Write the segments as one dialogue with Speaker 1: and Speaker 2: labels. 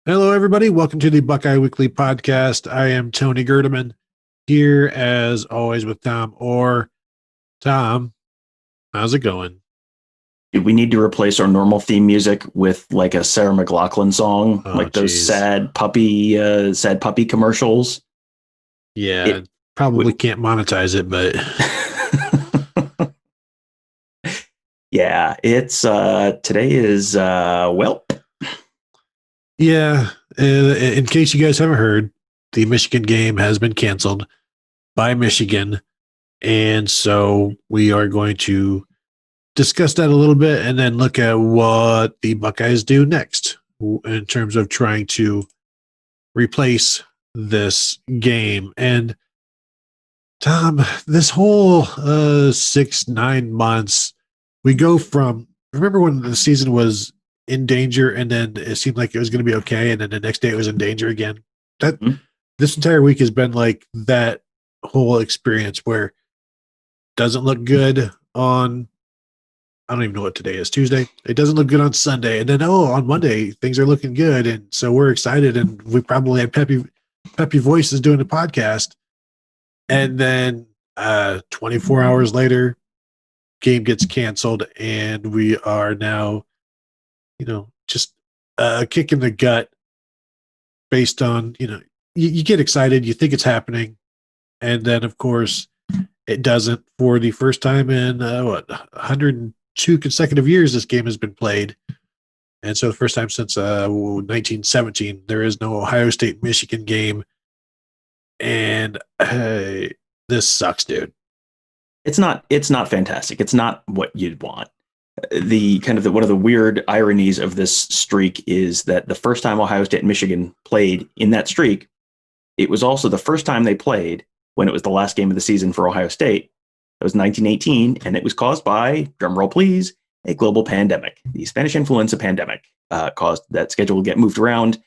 Speaker 1: Hello, everybody. Welcome to the Buckeye Weekly Podcast. I am Tony Gerdeman here, as always, with Tom Orr. Tom, how's it going?
Speaker 2: We need to replace our normal theme music with like a Sarah McLachlan song,
Speaker 1: Oh,
Speaker 2: like those
Speaker 1: geez.
Speaker 2: sad puppy commercials.
Speaker 1: Yeah,
Speaker 2: It,
Speaker 1: probably
Speaker 2: w-
Speaker 1: can't monetize it, but
Speaker 2: yeah, it's today is
Speaker 1: yeah. In case you guys haven't heard, the Michigan game has been canceled by Michigan. And so we are going to discuss that a little bit and then look at what the Buckeyes do next in terms of trying to replace this game. And Tom, this whole 6 9 months, we go from remember when the season was in danger and then it seemed like it was going to be okay, and then the next day it was in danger again. That this entire week has been like that whole experience where it doesn't look good on I don't even know what today is, Tuesday. It doesn't look good on Sunday. And then, on Monday, things are looking good. And so we're excited. And we probably had peppy voices doing the podcast. And then 24 hours later, game gets canceled. And we are now, just a kick in the gut based on, you get excited. You think it's happening. And then, of course, it doesn't for the first time in, 102 consecutive years this game has been played. And so the first time since 1917, there is no Ohio State Michigan game. And this sucks, dude.
Speaker 2: it's not fantastic. It's not what you'd want. The kind of one of the weird ironies of this streak is that the first time Ohio State and Michigan played in that streak, it was also the first time they played when it was the last game of the season for Ohio State. It was 1918, and it was caused by, drumroll please, a global pandemic. The Spanish influenza pandemic caused that schedule to get moved around,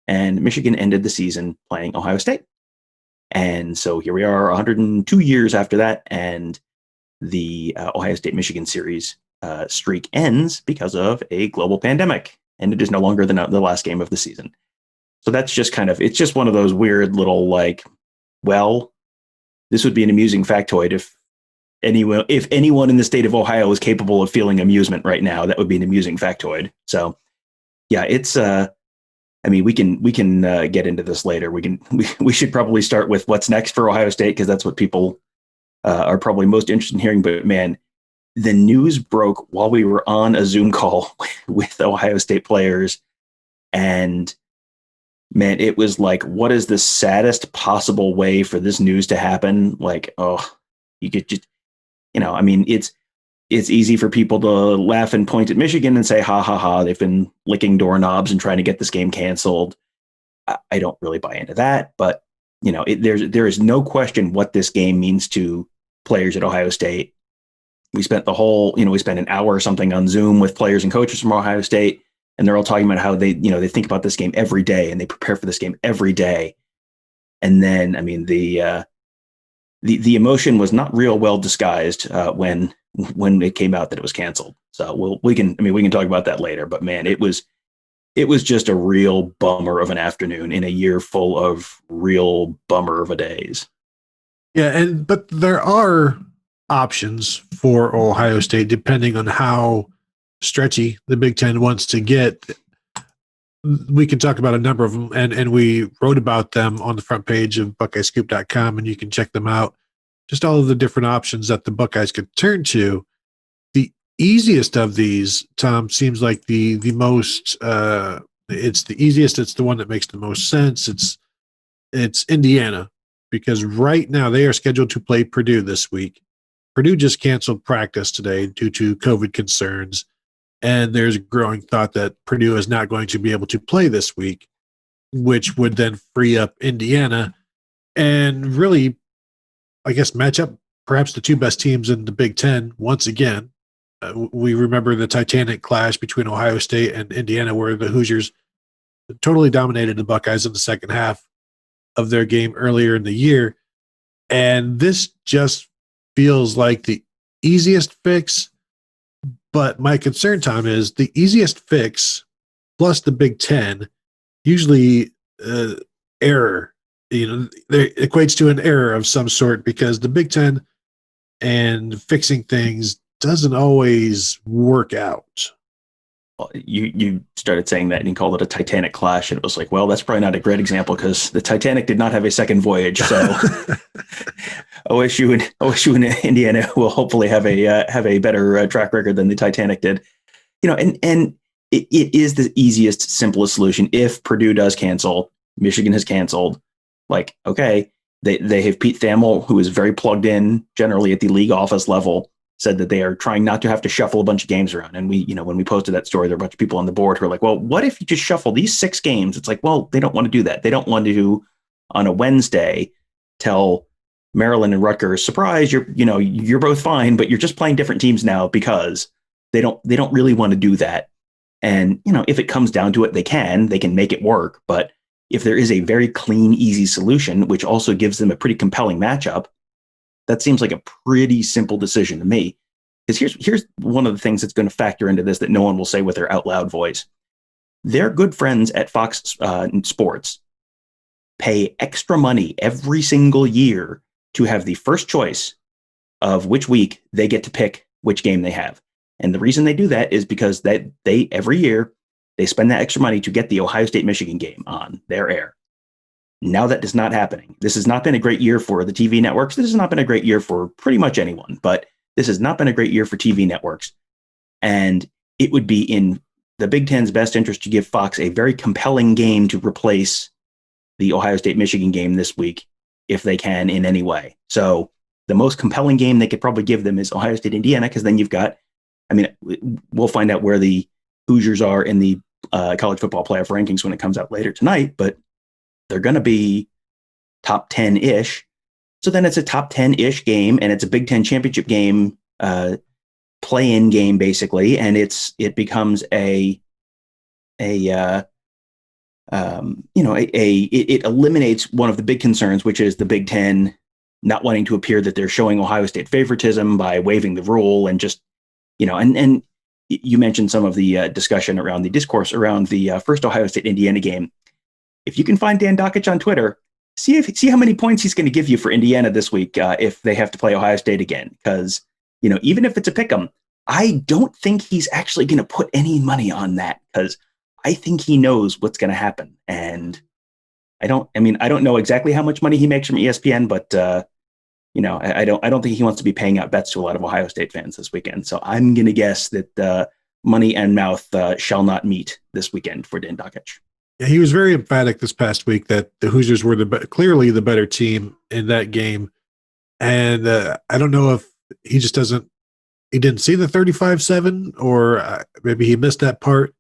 Speaker 2: and Michigan ended the season playing Ohio State. And so here we are 102 years after that, and the Ohio State Michigan series streak ends because of a global pandemic, and it is no longer the last game of the season. So that's just it's just one of those weird little well, this would be an amusing factoid if anyone in the state of Ohio is capable of feeling amusement right now. That would be an amusing factoid. So yeah, it's I mean, we can get into this later. We should probably start with what's next for Ohio State, because that's what people are probably most interested in hearing. But man, the news broke while we were on a Zoom call with Ohio State players, and man, it was like, what is the saddest possible way for this news to happen? Like, oh, you could just, I mean, it's easy for people to laugh and point at Michigan and say, ha ha ha, they've been licking doorknobs and trying to get this game canceled. I don't really buy into that, but there is no question what this game means to players at Ohio State. We spent we spent an hour or something on Zoom with players and coaches from Ohio State, and they're all talking about how they think about this game every day and they prepare for this game every day. And then, I mean, the emotion was not real well disguised when it came out that it was canceled. So we can talk about that later. But man, it was just a real bummer of an afternoon in a year full of real bummer of a days.
Speaker 1: Yeah, but there are options for Ohio State depending on how stretchy the Big Ten wants to get. We can talk about a number of them, and we wrote about them on the front page of BuckeyeScoop.com, and you can check them out. Just all of the different options that the Buckeyes could turn to. The easiest of these, Tom, seems like the most. It's the easiest. It's the one that makes the most sense. It's Indiana, because right now they are scheduled to play Purdue this week. Purdue just canceled practice today due to COVID concerns. And there's a growing thought that Purdue is not going to be able to play this week, which would then free up Indiana and really, I guess, match up perhaps the two best teams in the Big Ten once again. We remember the Titanic clash between Ohio State and Indiana, where the Hoosiers totally dominated the Buckeyes in the second half of their game earlier in the year. And this just feels like the easiest fix. But my concern, Tom, is the easiest fix plus the Big Ten usually error. It equates to an error of some sort because the Big Ten and fixing things doesn't always work out.
Speaker 2: You started saying that and you called it a Titanic clash, and it was like, well, that's probably not a great example because the Titanic did not have a second voyage. So OSU and Indiana will hopefully have a better track record than the Titanic did. And it is the easiest, simplest solution. If Purdue does cancel, Michigan has canceled. Like, okay, they have Pete Thamel, who is very plugged in generally at the league office level, said that they are trying not to have to shuffle a bunch of games around. And when we posted that story, there were a bunch of people on the board who are like, well, what if you just shuffle these 6 games? It's like, well, they don't want to do that. They don't want to, on a Wednesday, tell Maryland and Rutgers, surprise, you're both fine, but you're just playing different teams now, because they don't really want to do that. And, if it comes down to it, they can make it work. But if there is a very clean, easy solution, which also gives them a pretty compelling matchup, that seems like a pretty simple decision to me. Because here's one of the things that's going to factor into this that no one will say with their out loud voice. Their good friends at Fox Sports pay extra money every single year to have the first choice of which week they get to pick which game they have. And the reason they do that is because they every year they spend that extra money to get the Ohio State-Michigan game on their air. Now that is not happening. This has not been a great year for the TV networks. This has not been a great year for pretty much anyone, but this has not been a great year for TV networks. And it would be in the Big Ten's best interest to give Fox a very compelling game to replace the Ohio State-Michigan game this week, if they can in any way. So the most compelling game they could probably give them is Ohio State-Indiana, because then you've got, we'll find out where the Hoosiers are in the college football playoff rankings when it comes out later tonight, but they're going to be top 10-ish. So then it's a top 10-ish game, and it's a Big Ten championship game, play-in game basically, and it becomes it eliminates one of the big concerns, which is the Big Ten not wanting to appear that they're showing Ohio State favoritism by waiving the rule, and just and you mentioned some of the discussion around the discourse around the first Ohio State-Indiana game. If you can find Dan Dockich on Twitter, see how many points he's going to give you for Indiana this week if they have to play Ohio State again. Because, even if it's a pick'em, I don't think he's actually going to put any money on that, because I think he knows what's going to happen. And I don't know exactly how much money he makes from ESPN, but I don't think he wants to be paying out bets to a lot of Ohio State fans this weekend. So I'm going to guess that money and mouth shall not meet this weekend for Dan Dockich.
Speaker 1: Yeah, he was very emphatic this past week that the Hoosiers were clearly the better team in that game. And I don't know if he didn't see the 35-7, or maybe he missed that part.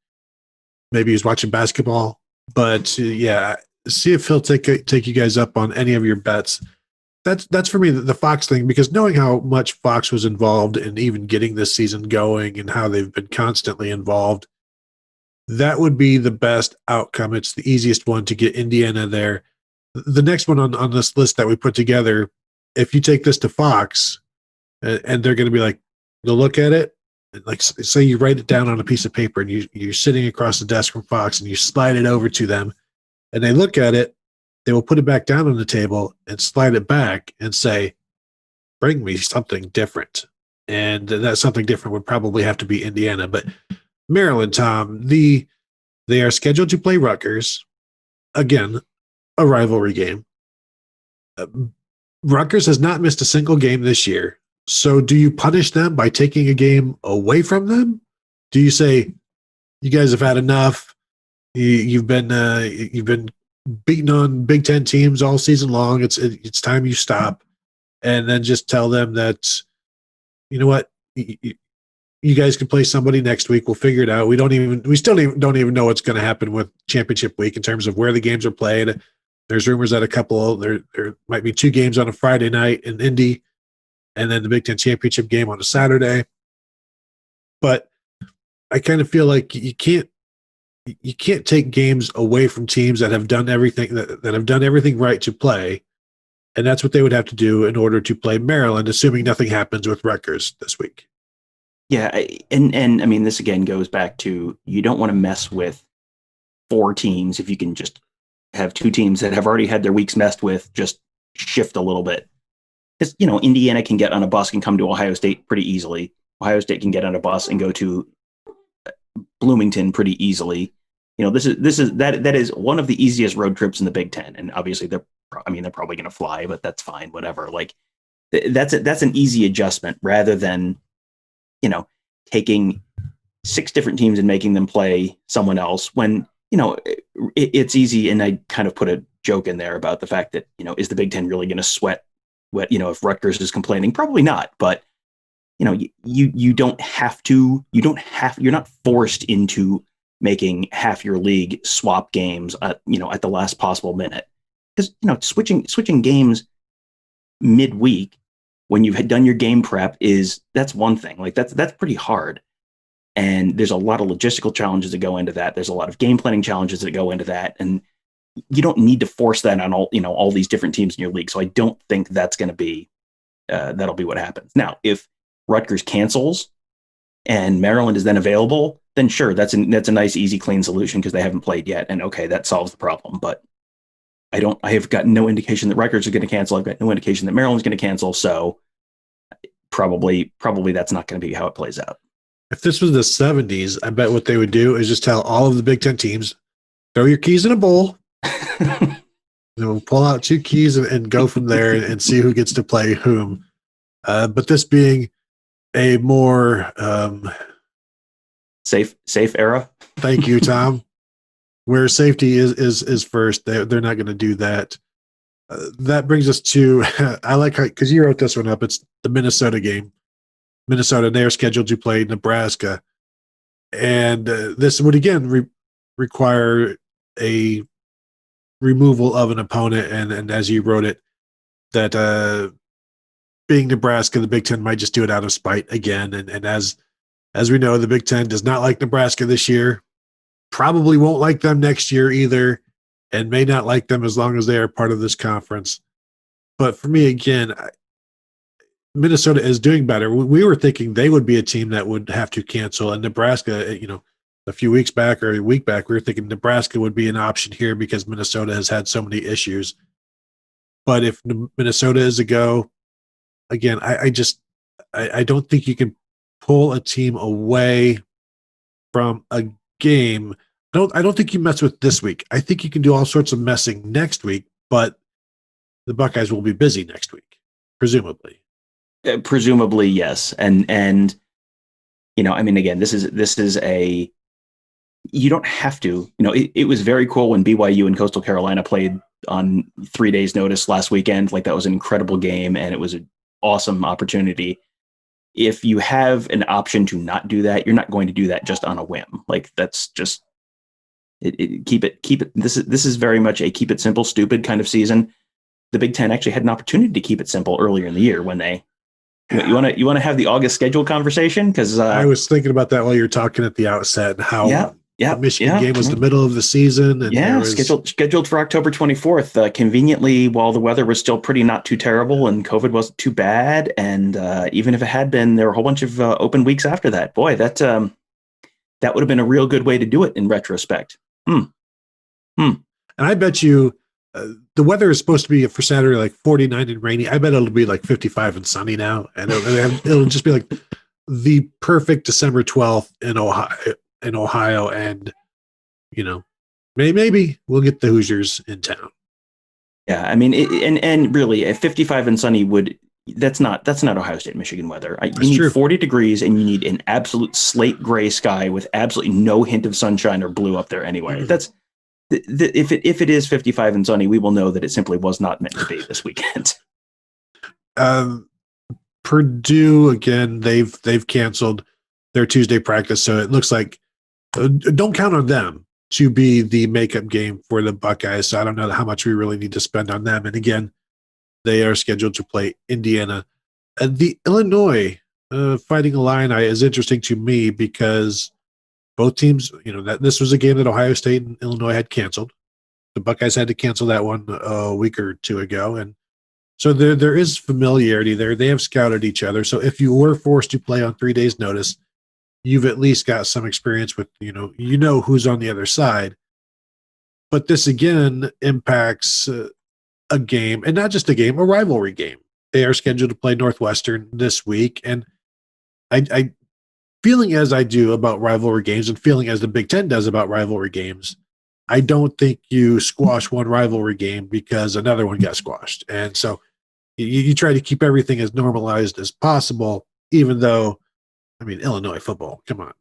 Speaker 1: Maybe he was watching basketball. But see if he'll take you guys up on any of your bets. That's for me the Fox thing, because knowing how much Fox was involved in even getting this season going and how they've been constantly involved, that would be the best outcome. It's the easiest one to get Indiana there. The next one on this list that we put together, if you take this to Fox, and they're going to be like, they'll look at it, like say you write it down on a piece of paper, and you're sitting across the desk from Fox, and you slide it over to them, and they look at it, they will put it back down on the table and slide it back and say, bring me something different. And that something different would probably have to be Indiana. But Maryland, Tom, they are scheduled to play Rutgers. Again, a rivalry game. Rutgers has not missed a single game this year. So do you punish them by taking a game away from them? Do you say, you guys have had enough? You've been beating on Big Ten teams all season long. It's time you stop, and then just tell them that, you know what, you guys can play somebody next week. We'll figure it out. We still don't even know what's going to happen with championship week in terms of where the games are played. There's rumors that there might be 2 games on a Friday night in Indy, and then the Big Ten championship game on a Saturday. But I kind of feel like you can't take games away from teams that have done everything that have done everything right to play. And that's what they would have to do in order to play Maryland, assuming nothing happens with Rutgers this week.
Speaker 2: Yeah. And I mean, this again goes back to, you don't want to mess with 4 teams, if you can just have 2 teams that have already had their weeks messed with, just shift a little bit. Because, Indiana can get on a bus and come to Ohio State pretty easily. Ohio State can get on a bus and go to Bloomington pretty easily. That is one of the easiest road trips in the Big Ten. And obviously they're probably going to fly, but that's fine, whatever. Like that's an easy adjustment rather than, taking 6 different teams and making them play someone else when, it's easy. And I kind of put a joke in there about the fact that, is the Big Ten really going to sweat if Rutgers is complaining? Probably not, but you don't have to, you're not forced into making half your league swap games at the last possible minute. Because, switching games midweek when you've had done your game prep that's one thing. Like that's pretty hard. And there's a lot of logistical challenges that go into that. There's a lot of game planning challenges that go into that. And you don't need to force that on all these different teams in your league. So I don't think that's going to be, that'll be what happens. Now, if Rutgers cancels and Maryland is then available, then sure, that's a nice, easy, clean solution because they haven't played yet. And okay, that solves the problem. But I have got no indication that Rutgers is going to cancel. I've got no indication that Maryland's going to cancel. So probably that's not going to be how it plays out.
Speaker 1: If this was the 70s, I bet what they would do is just tell all of the Big Ten teams, throw your keys in a bowl, pull out 2 keys and go from there and see who gets to play whom. But this being a more
Speaker 2: safe era.
Speaker 1: Thank you, Tom. Where safety is first, they're not going to do that. That brings us to I like how, because you wrote this one up. It's the Minnesota game. Minnesota, they are scheduled to play Nebraska, and this would again require a removal of an opponent. And as you wrote it, that being Nebraska, the Big Ten might just do it out of spite again. And as we know, the Big Ten does not like Nebraska this year. Probably won't like them next year either, and may not like them as long as they are part of this conference. But for me, again, Minnesota is doing better. We were thinking they would be a team that would have to cancel, and Nebraska, a few weeks back or a week back, we were thinking Nebraska would be an option here because Minnesota has had so many issues. But if Minnesota is a go, again, I don't think you can pull a team away from a game. I don't think you mess with this week. I think you can do all sorts of messing next week, but the Buckeyes will be busy next week, presumably.
Speaker 2: Presumably, yes. And again, this is a, you don't have to, it was very cool when BYU and Coastal Carolina played on 3 days notice last weekend. Like that was an incredible game and it was an awesome opportunity. If you have an option to not do that, you're not going to do that just on a whim. Like that's just keep it. This is very much a keep it simple, stupid kind of season. The Big Ten actually had an opportunity to keep it simple earlier in the year when they, you want to have the August schedule conversation? Because
Speaker 1: I was thinking about that while you were talking at the outset, how the Michigan game was the middle of the season. And
Speaker 2: scheduled for October 24th, conveniently while the weather was still pretty not too terrible and COVID wasn't too bad. And even if it had been, there were a whole bunch of open weeks after that. Boy, that would have been a real good way to do it in retrospect.
Speaker 1: And I bet you the weather is supposed to be for Saturday like 49 and rainy. I bet it'll be like 55 and sunny now. And it'll just be like the perfect December 12th in Ohio. And, maybe we'll get the Hoosiers in town.
Speaker 2: Yeah. I mean, and really a 55 and sunny that's not Ohio State, Michigan weather. You need 40 degrees and you need an absolute slate gray sky with absolutely no hint of sunshine or blue up there anyway. Mm-hmm. That's if it is 55 and sunny, we will know that it simply was not meant to be this weekend.
Speaker 1: Purdue, again, they've canceled their Tuesday practice. So it looks like don't count on them to be the makeup game for the Buckeyes. So I don't know how much we really need to spend on them. And again, they are scheduled to play Indiana. The Illinois Fighting Illini is interesting to me because both teams, that this was a game that Ohio State and Illinois had canceled. The Buckeyes had to cancel that one a week or two ago. And so there is familiarity there. They have scouted each other. So if you were forced to play on 3 days notice, you've at least got some experience with, who's on the other side. But this again impacts a game, and not just a game, a rivalry game. They are scheduled to play Northwestern this week, and I feeling as I do about rivalry games, and feeling as the Big Ten does about rivalry games, I don't think you squash one rivalry game because another one got squashed. And so you try to keep everything as normalized as possible, even though, I mean, Illinois football, come on.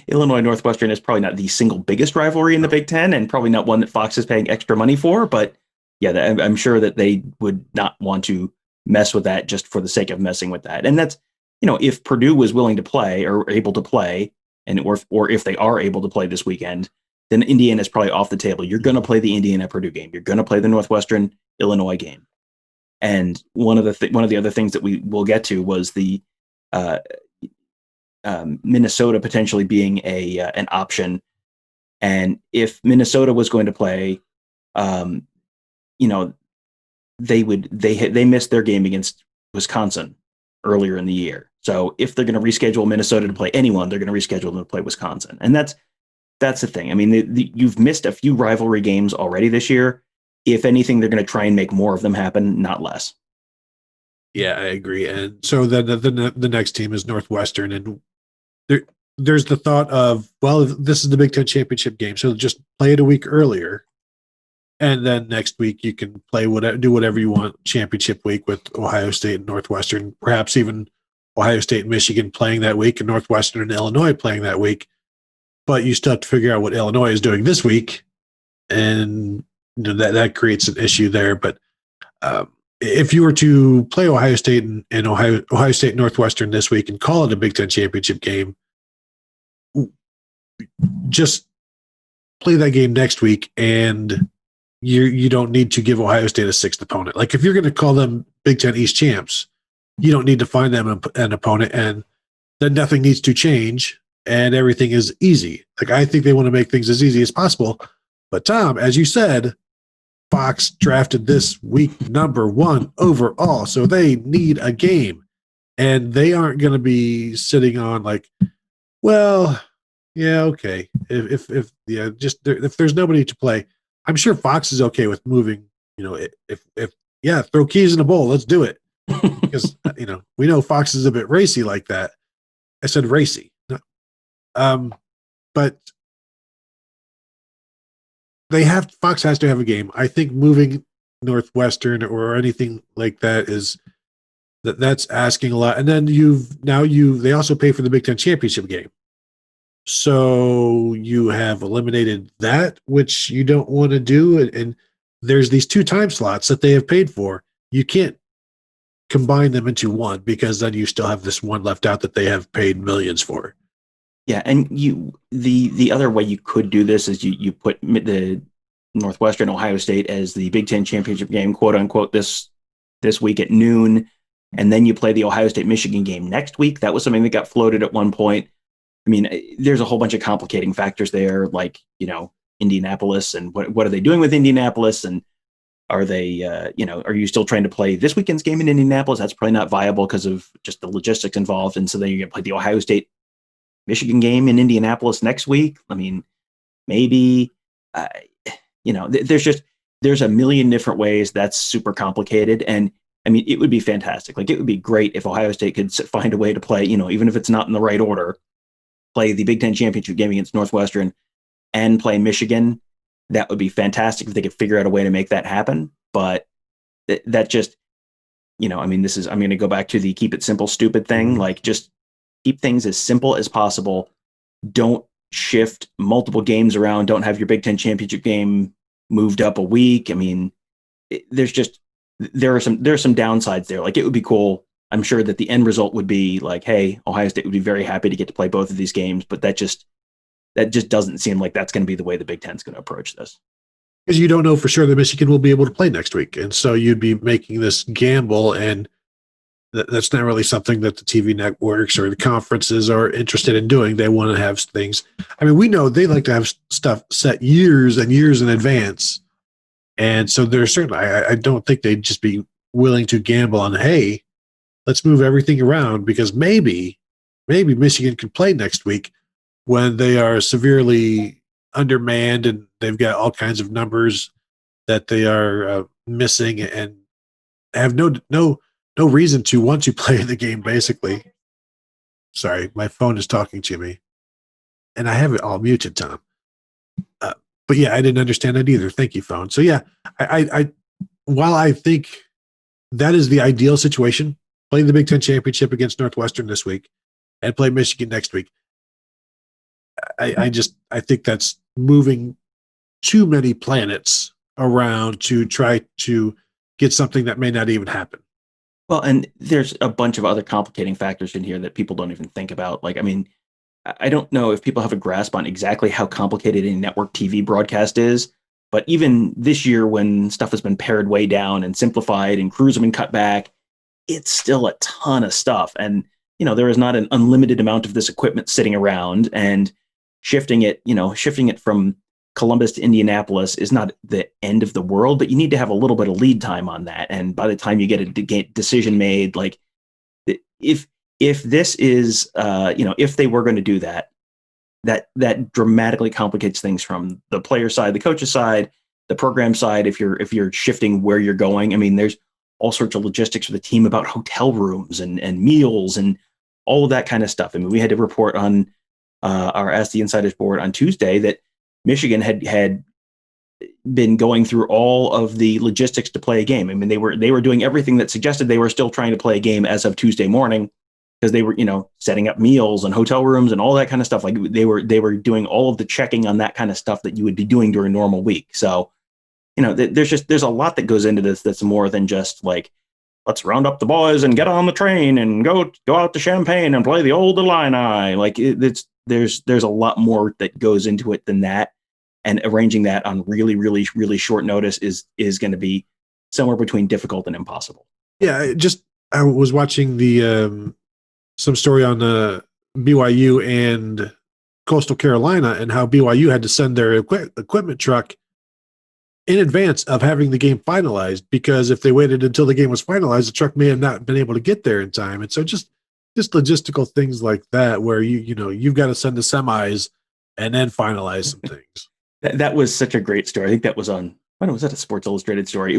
Speaker 2: Illinois Northwestern is probably not the single biggest rivalry in the Big Ten, and probably not one that Fox is paying extra money for. But yeah, I'm sure that they would not want to mess with that just for the sake of messing with that. And that's, if Purdue was willing to play or able to play, and or if they are able to play this weekend, then Indiana is probably off the table. You're going to play the Indiana Purdue game. You're going to play the Northwestern Illinois game. And one of the other things that we will get to was the Minnesota potentially being an option. And if Minnesota was going to play, they missed their game against Wisconsin earlier in the year. So if they're going to reschedule Minnesota to play anyone, they're going to reschedule them to play Wisconsin. And that's the thing. I mean, you've missed a few rivalry games already this year. If anything, they're going to try and make more of them happen, not less.
Speaker 1: Yeah, I agree. And so then the next team is Northwestern, and there's the thought of, well, this is the Big Ten championship game, so just play it a week earlier, and then next week you can do whatever you want. Championship week with Ohio State and Northwestern, perhaps even Ohio State and Michigan playing that week, and Northwestern and Illinois playing that week. But you still have to figure out what Illinois is doing this week, and that creates an issue there. But if you were to play Ohio State and Ohio State Northwestern this week and call it a Big Ten championship game, just play that game next week, and you don't need to give Ohio State a sixth opponent. Like, if you're going to call them Big Ten East champs, you don't need to find them an opponent, and then nothing needs to change, and everything is easy. Like, I think they want to make things as easy as possible. But Tom, as you said, Fox drafted this week number 1 overall, so they need a game, and they aren't going to be sitting on like, well, yeah, okay. If there's nobody to play, I'm sure Fox is okay with moving. Throw keys in a bowl, let's do it, because we know Fox is a bit racy like that. I said racy, but. Fox has to have a game. I think moving Northwestern or anything like that that's asking a lot. And then they also pay for the Big Ten championship game. So you have eliminated that, which you don't want to do. And there's these 2 time slots that they have paid for. You can't combine them into one, because then you still have this one left out that they have paid millions for.
Speaker 2: Yeah, and the other way you could do this is you put the Northwestern Ohio State as the Big Ten championship game, quote unquote, this week at noon, and then you play the Ohio State Michigan game next week. That was something that got floated at one point. I mean, there's a whole bunch of complicating factors there, like Indianapolis, and what are they doing with Indianapolis, and are they are you still trying to play this weekend's game in Indianapolis? That's probably not viable because of just the logistics involved, and so then you're going to play the Ohio State Michigan game in Indianapolis next week. I mean, maybe, there's a million different ways. That's super complicated. And I mean, it would be fantastic. Like, it would be great if Ohio State could find a way to play, even if it's not in the right order, play the Big Ten championship game against Northwestern and play Michigan. That would be fantastic if they could figure out a way to make that happen. But that just, I'm going to go back to the keep it simple, stupid thing. Like, just keep things as simple as possible. Don't shift multiple games around. Don't have your Big Ten championship game moved up a week. I mean, there are some downsides there. Like, it would be cool. I'm sure that the end result would be like, hey, Ohio State would be very happy to get to play both of these games, but that just doesn't seem like that's going to be the way the Big Ten's going to approach this.
Speaker 1: Because you don't know for sure that Michigan will be able to play next week. And so you'd be making this gamble, and that's not really something that the TV networks or the conferences are interested in doing. They want to have things. I mean, we know they like to have stuff set years and years in advance. And so there's certainly, I don't think they'd just be willing to gamble on, hey, let's move everything around, because maybe Michigan can play next week when they are severely undermanned and they've got all kinds of numbers that they are missing and have no reason to want to play the game. Basically, sorry, my phone is talking to me, and I have it all muted, Tom. But yeah, I didn't understand that either. Thank you, phone. So yeah, I while I think that is the ideal situation, play the Big Ten championship against Northwestern this week and play Michigan next week. I think that's moving too many planets around to try to get something that may not even happen.
Speaker 2: Well, and there's a bunch of other complicating factors in here that people don't even think about. Like, I mean, I don't know if people have a grasp on exactly how complicated a network TV broadcast is, but even this year when stuff has been pared way down and simplified and crews have been cut back, it's still a ton of stuff. And, there is not an unlimited amount of this equipment sitting around, and shifting it from Columbus to Indianapolis is not the end of the world, but you need to have a little bit of lead time on that. And by the time you get a decision made, like if this is, if they were going to do that, that dramatically complicates things from the player side, the coach's side, the program side. If you're shifting where you're going, I mean, there's all sorts of logistics for the team about hotel rooms and meals and all of that kind of stuff. I mean, we had to report on our Ask the Insiders board on Tuesday that Michigan had been going through all of the logistics to play a game. I mean, they were doing everything that suggested they were still trying to play a game as of Tuesday morning, because they were, setting up meals and hotel rooms and all that kind of stuff. Like they were doing all of the checking on that kind of stuff that you would be doing during a normal week. So, there's a lot that goes into this that's more than just like, let's round up the boys and get on the train and go out to Champaign and play the Old Illini. Like there's a lot more that goes into it than that. And arranging that on really, really, really short notice is going to be somewhere between difficult and impossible.
Speaker 1: Yeah, I was watching the some story on BYU and Coastal Carolina and how BYU had to send their equipment truck in advance of having the game finalized, because if they waited until the game was finalized, the truck may have not been able to get there in time. And so just logistical things like that, where you've got to send the semis and then finalize some things.
Speaker 2: That was such a great story. I think that was on, when was that, a Sports Illustrated story?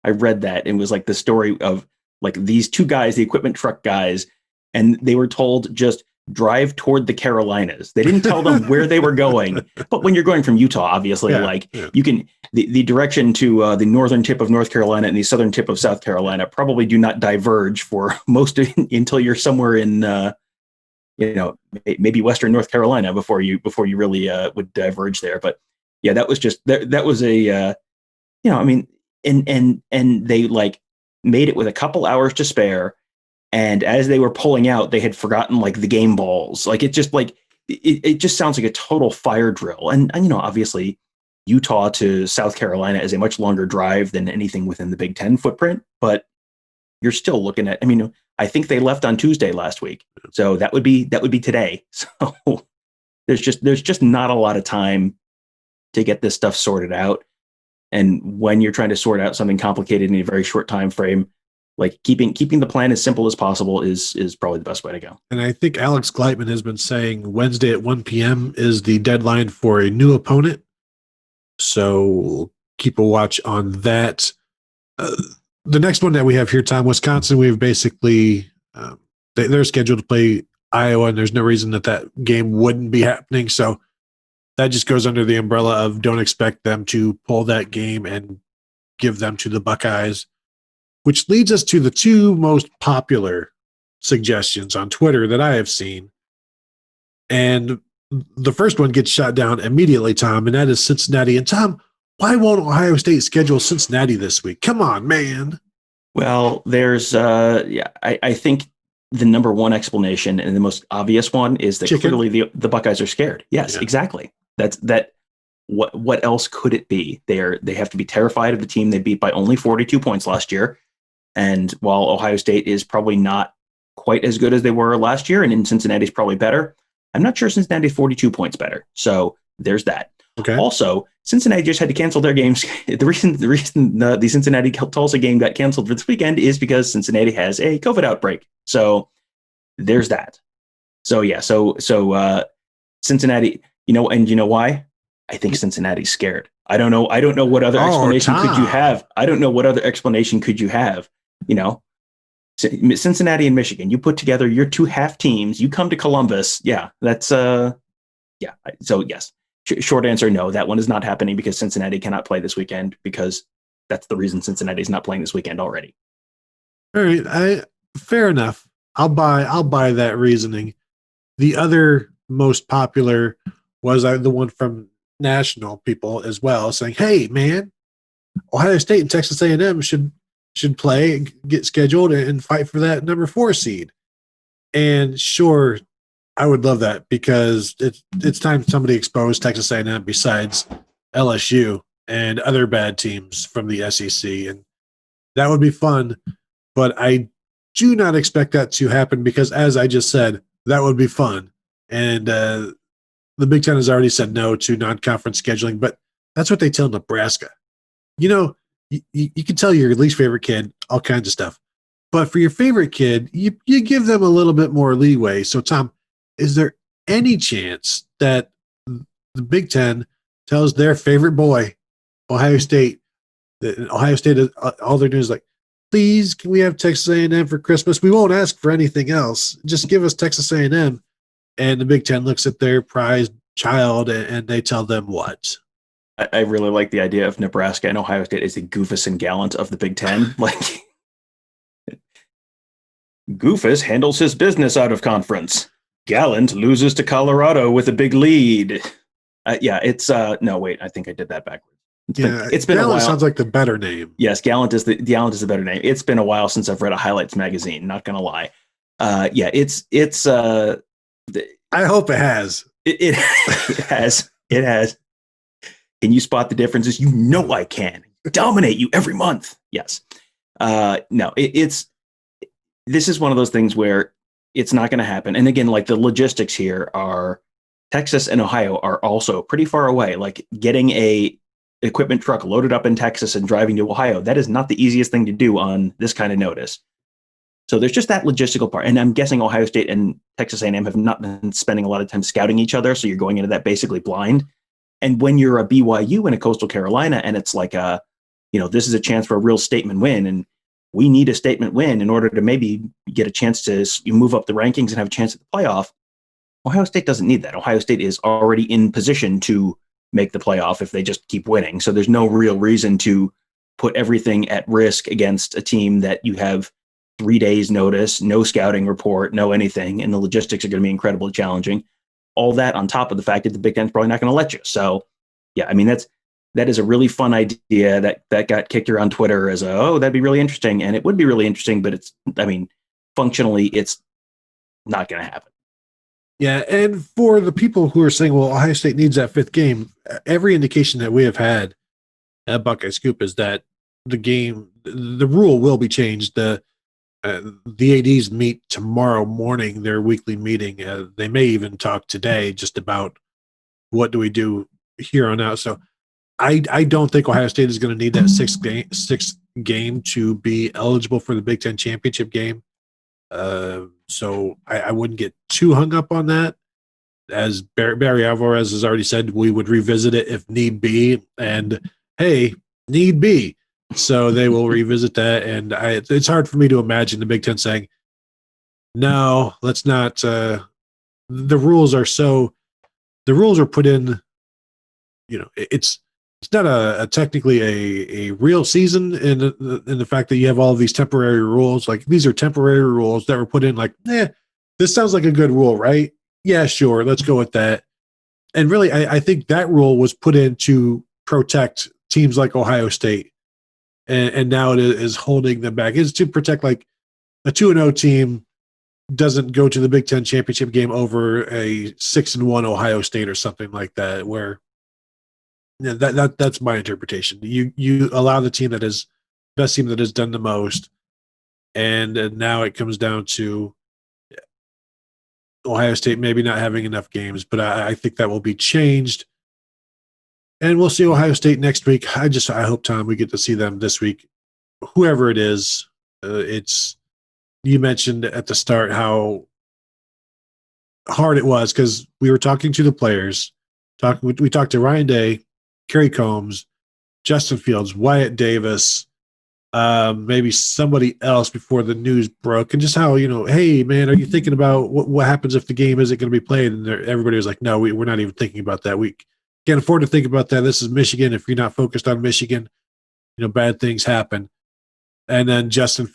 Speaker 2: I read that. It was like the story of like these two guys, the equipment truck guys, and they were told just drive toward the Carolinas. They didn't tell them where they were going. But when you're going from Utah, obviously, you can, the direction to the northern tip of North Carolina and the southern tip of South Carolina probably do not diverge for most until you're somewhere in, maybe Western North Carolina before you really would diverge there. But yeah, that was just, that was a, I mean, and they like made it with a couple hours to spare. And as they were pulling out, they had forgotten like the game balls. Like it just sounds like a total fire drill. And obviously Utah to South Carolina is a much longer drive than anything within the Big Ten footprint, but you're still looking at, I think they left on Tuesday last week. So that would be today. So there's just not a lot of time to get this stuff sorted out. And when you're trying to sort out something complicated in a very short time frame, like keeping the plan as simple as possible is probably the best way to go.
Speaker 1: And I think Alex Gleitman has been saying Wednesday at 1 p.m. is the deadline for a new opponent. So keep a watch on that. The next one that we have here, Tom, Wisconsin, we've basically, they're scheduled to play Iowa, and there's no reason that game wouldn't be happening. So that just goes under the umbrella of don't expect them to pull that game and give them to the Buckeyes. Which leads us to the two most popular suggestions on Twitter that I have seen. And the first one gets shot down immediately, Tom, and that is Cincinnati. And Tom, why won't Ohio State schedule Cincinnati this week? Come on, man.
Speaker 2: Well, there's, I think the number one explanation and the most obvious one is that clearly the Buckeyes are scared. Yes, exactly. What else could it be? They have to be terrified of the team they beat by only 42 points last year. And while Ohio State is probably not quite as good as they were last year, and in Cincinnati's probably better, I'm not sure Cincinnati's 42 points better. So there's that.
Speaker 1: Okay.
Speaker 2: Also, Cincinnati just had to cancel their games. The reason the Cincinnati Tulsa game got canceled for this weekend is because Cincinnati has a COVID outbreak. So there's that. So yeah, so Cincinnati, and you know why? I think Cincinnati's scared. I don't know. I don't know what other explanation could you
Speaker 1: Tom.
Speaker 2: have. I don't know what other explanation could you have. You know, Cincinnati and Michigan, you put together your two half teams, you come to Columbus. Yeah, that's yeah. So yes, short answer, no, that one is not happening because Cincinnati cannot play this weekend because that's the reason Cincinnati is not playing this weekend already.
Speaker 1: All right, fair enough. I'll buy that reasoning. The other most popular was the one from national people as well, saying, "Hey, man, Ohio State and Texas A&M should play, get scheduled, and fight for that number 4 seed." And sure, I would love that because it's time somebody exposed Texas A&M besides LSU and other bad teams from the SEC, and that would be fun. But I do not expect that to happen because, as I just said, that would be fun. And the Big Ten has already said no to non-conference scheduling, but that's what they tell Nebraska. You know, you can tell your least favorite kid all kinds of stuff. But for your favorite kid, you give them a little bit more leeway. So, Tom, is there any chance that the Big Ten tells their favorite boy, Ohio State, that Ohio State, all they're doing is like, please, can we have Texas A&M for Christmas? We won't ask for anything else. Just give us Texas A&M. And the Big Ten looks at their prized child and they tell them what?
Speaker 2: I really like the idea of Nebraska and Ohio State as the Goofus and Gallant of the Big Ten. Like, Goofus handles his business out of conference. Gallant loses to Colorado with a big lead. Yeah, it's no, wait, I think I did that backwards. It's been a while.
Speaker 1: Sounds like the better name.
Speaker 2: Yes, Gallant is the better name. It's been a while since I've read a highlights magazine. Not gonna lie. Yeah, it's.
Speaker 1: I hope it has.
Speaker 2: It has. It has. Can you spot the differences? You know I can. Dominate you every month. Yes. No, it's. This is one of those things where it's not going to happen. And again, like the logistics here are Texas and Ohio are also pretty far away. Like getting a equipment truck loaded up in Texas and driving to Ohio, that is not the easiest thing to do on this kind of notice. So there's just that logistical part. And I'm guessing Ohio State and Texas A&M have not been spending a lot of time scouting each other. So you're going into that basically blind. And when you're a BYU in a Coastal Carolina and it's like this is a chance for a real statement win. And we need a statement win in order to maybe get a chance to move up the rankings and have a chance at the playoff. Ohio State doesn't need that. Ohio State is already in position to make the playoff if they just keep winning. So there's no real reason to put everything at risk against a team that you have 3 days notice, no scouting report, no anything, and the logistics are going to be incredibly challenging. All that on top of the fact that the Big Ten's probably not going to let you. So, yeah, I mean, that is a really fun idea that got kicked around Twitter as that'd be really interesting. And it would be really interesting, but functionally, it's not going to happen.
Speaker 1: Yeah, and for the people who are saying, well, Ohio State needs that 5th game, every indication that we have had at Buckeye Scoop is that the rule will be changed. The ADs meet tomorrow morning, their weekly meeting. They may even talk today just about what do we do here on out. So I don't think Ohio State is going to need that 6th game to be eligible for the Big Ten championship game. So I wouldn't get too hung up on that. As Barry Alvarez has already said, we would revisit it if need be. And hey, need be. So they will revisit that. And it's hard for me to imagine the Big Ten saying, no, let's not. The rules are put in, it's not technically a real season in the fact that you have all of these temporary rules. Like these are temporary rules that were put in like, this sounds like a good rule, right? Yeah, sure. Let's go with that. And really, I think that rule was put in to protect teams like Ohio State. And now it is holding them back. It's to protect like a 2-0 team doesn't go to the Big Ten championship game over a 6-1 Ohio State or something like that, where that's my interpretation. You allow the team that is best team that has done the most, and now it comes down to Ohio State maybe not having enough games, but I think that will be changed. And we'll see Ohio State next week. I hope, Tom, we get to see them this week. Whoever it is, you mentioned at the start how hard it was because we were talking to the players We talked to Ryan Day, Kerry Combs, Justin Fields, Wyatt Davis, maybe somebody else before the news broke, and just how, hey man, are you thinking about what happens if the game isn't going to be played? And everybody was like, no, we're not even thinking about that. We can't afford to think about that. This is Michigan. If you're not focused on Michigan, bad things happen. And then Justin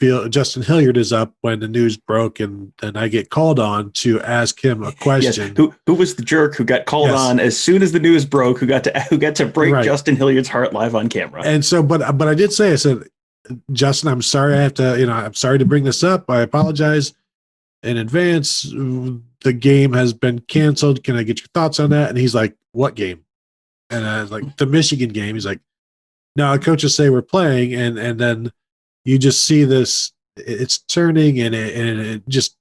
Speaker 1: Hilliard is up when the news broke, and then I get called on to ask him a question.
Speaker 2: Yes. Who was the jerk who got called on as soon as the news broke? Who got to break right. Justin Hilliard's heart live on camera?
Speaker 1: And so, but I did say, I said, Justin, I'm sorry. I have to, I'm sorry to bring this up. I apologize in advance. The game has been canceled. Can I get your thoughts on that? And he's like, what game? And I was like, the Michigan game. He's like, no, coaches say we're playing, and then you just see this, it's turning, and it just,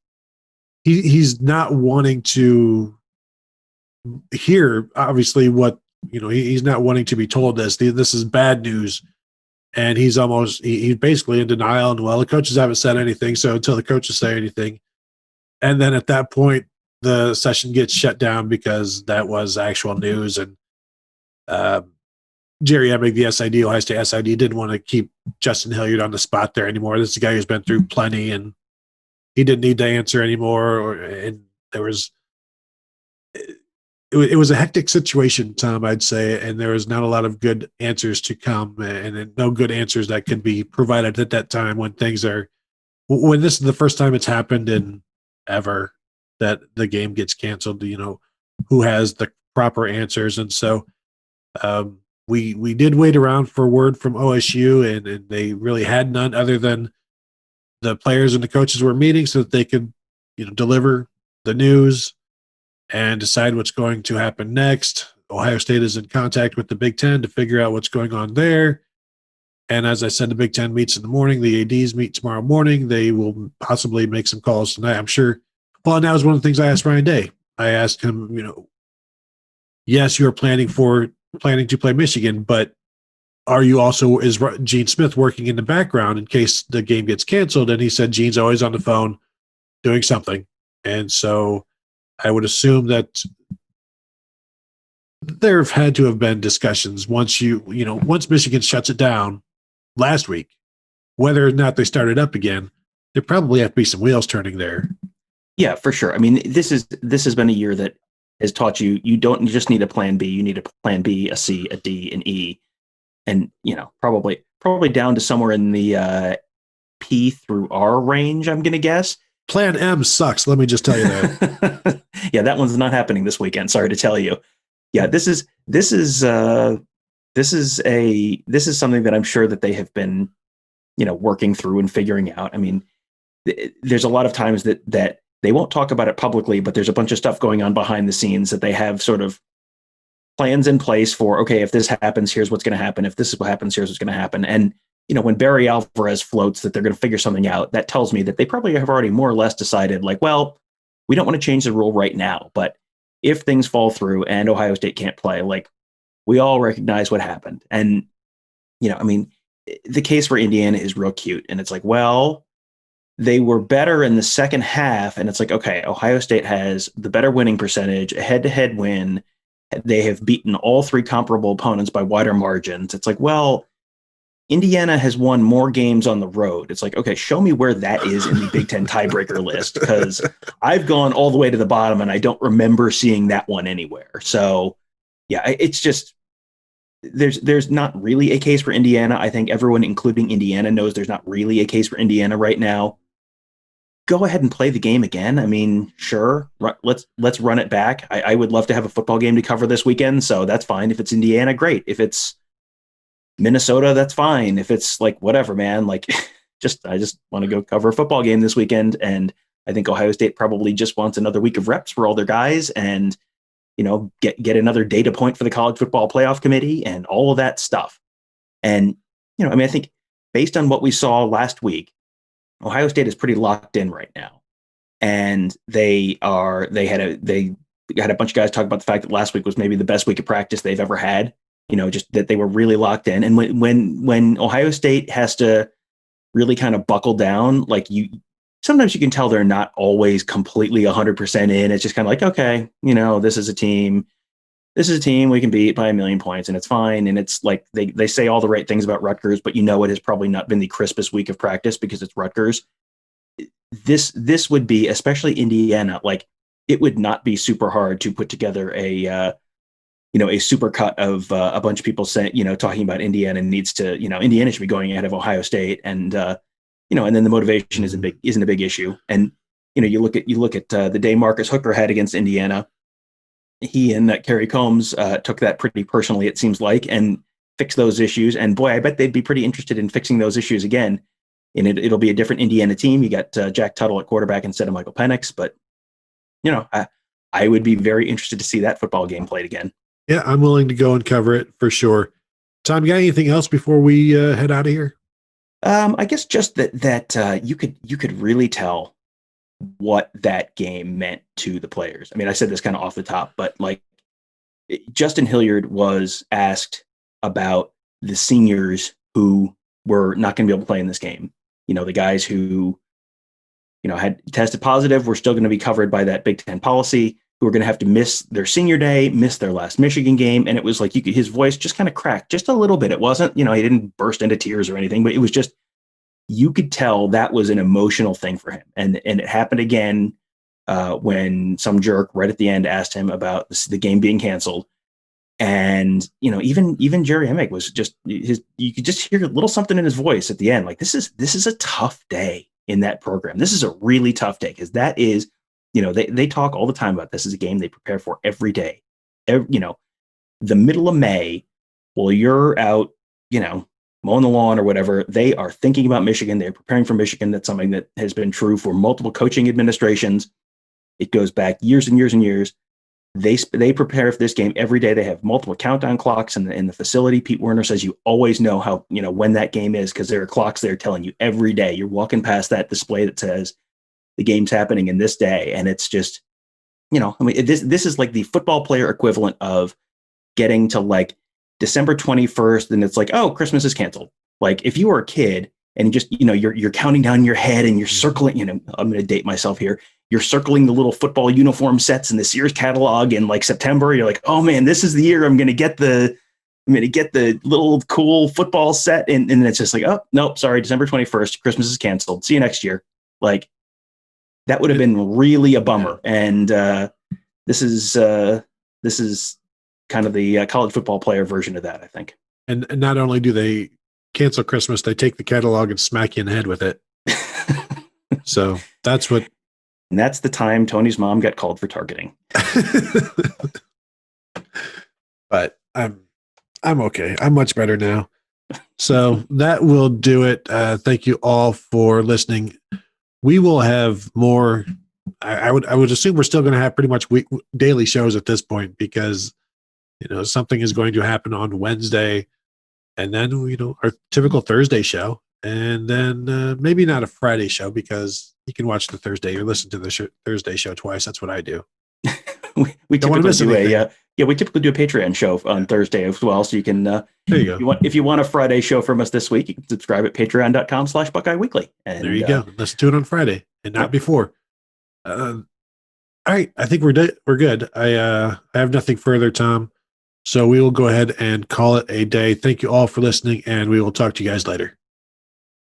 Speaker 1: he's not wanting to hear, obviously, what, he's not wanting to be told this is bad news. And he's basically in denial. And, well, the coaches haven't said anything. So until the coaches say anything. And then at that point, the session gets shut down because that was actual news. And Jerry Emig, the SID, Ohio State SID, didn't want to keep Justin Hilliard on the spot there anymore. This is a guy who's been through plenty, and he didn't need to answer anymore. And there was, it was a hectic situation, Tom, I'd say, and there was not a lot of good answers to come, and no good answers that could be provided at that time when this is the first time it's happened in ever that the game gets canceled, who has the proper answers. And so we did wait around for word from OSU, and they really had none other than the players and the coaches were meeting so that they could, deliver the news and decide what's going to happen next. Ohio State is in contact with the Big Ten to figure out what's going on there. And as I said, the Big Ten meets in the morning. The ADs meet tomorrow morning. They will possibly make some calls tonight, I'm sure. Well, and that was one of the things I asked Ryan Day. I asked him, yes, you're planning to play Michigan, but is Gene Smith working in the background in case the game gets canceled? And he said Gene's always on the phone doing something. And so I would assume that there have had to have been discussions once Michigan shuts it down last week, whether or not they start it up again, there probably have to be some wheels turning there.
Speaker 2: Yeah, for sure. I mean, this has been a year that has taught you don't just need a plan B. You need a plan B, a C, a D, an E, and probably down to somewhere in the P through R range, I'm going to guess.
Speaker 1: Plan M sucks. Let me just tell you that.
Speaker 2: Yeah, that one's not happening this weekend. Sorry to tell you. Yeah, this is something that I'm sure that they have been, working through and figuring out. I mean, there's a lot of times that they won't talk about it publicly, but there's a bunch of stuff going on behind the scenes that they have sort of plans in place for. Okay, if this happens, here's what's going to happen. If this is what happens, here's what's going to happen. And when Barry Alvarez floats that they're going to figure something out, that tells me that they probably have already more or less decided, like, well, we don't want to change the rule right now, but if things fall through and Ohio State can't play, like, we all recognize what happened. And, the case for Indiana is real cute. And it's like, well, they were better in the second half. And it's like, okay, Ohio State has the better winning percentage, a head-to-head win. They have beaten all three comparable opponents by wider margins. It's like, well, Indiana has won more games on the road. It's like, okay, show me where that is in the Big Ten tiebreaker list, because I've gone all the way to the bottom and I don't remember seeing that one anywhere. So, yeah, it's just there's not really a case for Indiana. I think everyone, including Indiana, knows there's not really a case for Indiana right now. Go ahead and play the game again. I mean, sure, let's run it back. I would love to have a football game to cover this weekend, so that's fine. If it's Indiana, great. If it's Minnesota, that's fine. If it's like whatever, man, like I just want to go cover a football game this weekend. And I think Ohio State probably just wants another week of reps for all their guys and, get another data point for the college football playoff committee and all of that stuff. And, I think based on what we saw last week, Ohio State is pretty locked in right now. And they had a bunch of guys talk about the fact that last week was maybe the best week of practice they've ever had. Just that they were really locked in. And when Ohio State has to really kind of buckle down, sometimes you can tell they're not always completely 100% in. It's just kind of like, okay, this is a team. this is a team we can beat by 1,000,000 points and it's fine. And it's like they say all the right things about Rutgers, but it has probably not been the crispest week of practice because it's Rutgers. This would be, especially Indiana, like it would not be super hard to put together a super cut of a bunch of people saying, talking about Indiana needs to, Indiana should be going ahead of Ohio State, and and then the motivation isn't a big issue. And you look at the day Marcus Hooker had against Indiana. He and Kerry Combs took that pretty personally, it seems like, and fixed those issues. And boy, I bet they'd be pretty interested in fixing those issues again. And it'll be a different Indiana team. You got Jack Tuttle at quarterback instead of Michael Penix, but I would be very interested to see that football game played again.
Speaker 1: Yeah, I'm willing to go and cover it for sure. Tom, you got anything else before we head out of here?
Speaker 2: I guess just that you could really tell what that game meant to the players. I mean, I said this kind of off the top, but like Justin Hilliard was asked about the seniors who were not going to be able to play in this game. The guys who, had tested positive were still going to be covered by that Big Ten policy, who were going to have to miss their senior day, miss their last Michigan game. And it was like his voice just kind of cracked just a little bit. It wasn't, he didn't burst into tears or anything, but it was just, you could tell that was an emotional thing for him. And it happened again when some jerk right at the end asked him about the game being canceled. And, even Jerry Emick was just you could just hear a little something in his voice at the end. Like, this is a tough day in that program. This is a really tough day because that is, they talk all the time about this as a game they prepare for every day. The middle of May, while you're out, mowing the lawn or whatever, they are thinking about Michigan. They're preparing for Michigan. That's something that has been true for multiple coaching administrations. It goes back years and years and years. They prepare for this game every day. They have multiple countdown clocks in the facility. Pete Werner says you always know how, when that game is because there are clocks there telling you every day. You're walking past that display that says the game's happening in this day. And it's just, this is like the football player equivalent of getting to like December 21st. And it's like, oh, Christmas is canceled. Like if you were a kid and just, you're counting down your head and you're circling, I'm going to date myself here. You're circling the little football uniform sets in the Sears catalog in like September. You're like, oh man, this is the year I'm going to get the little cool football set. And then it's just like, oh, nope, sorry. December 21st, Christmas is canceled. See you next year. Like that would have been really a bummer. And this is kind of the college football player version of that, I think.
Speaker 1: And not only do they cancel Christmas, they take the catalog and smack you in the head with it. So that's what.
Speaker 2: And that's the time Tony's mom got called for targeting.
Speaker 1: But I'm okay. I'm much better now. So that will do it. Thank you all for listening. We will have more. I would assume we're still going to have pretty much daily shows at this point because something is going to happen on Wednesday, and then our typical Thursday show, and then maybe not a Friday show because you can watch the Thursday or listen to the Thursday show twice. That's what I do.
Speaker 2: we typically do we typically do a Patreon show on Thursday as well. So you can, there you go. If you want a Friday show from us this week, you can subscribe at patreon.com/Buckeye Weekly. And
Speaker 1: there you go. Listen to it on Friday and not before. All right. I think we're good. I have nothing further, Tom. So we will go ahead and call it a day. Thank you all for listening, and we will talk to you guys later.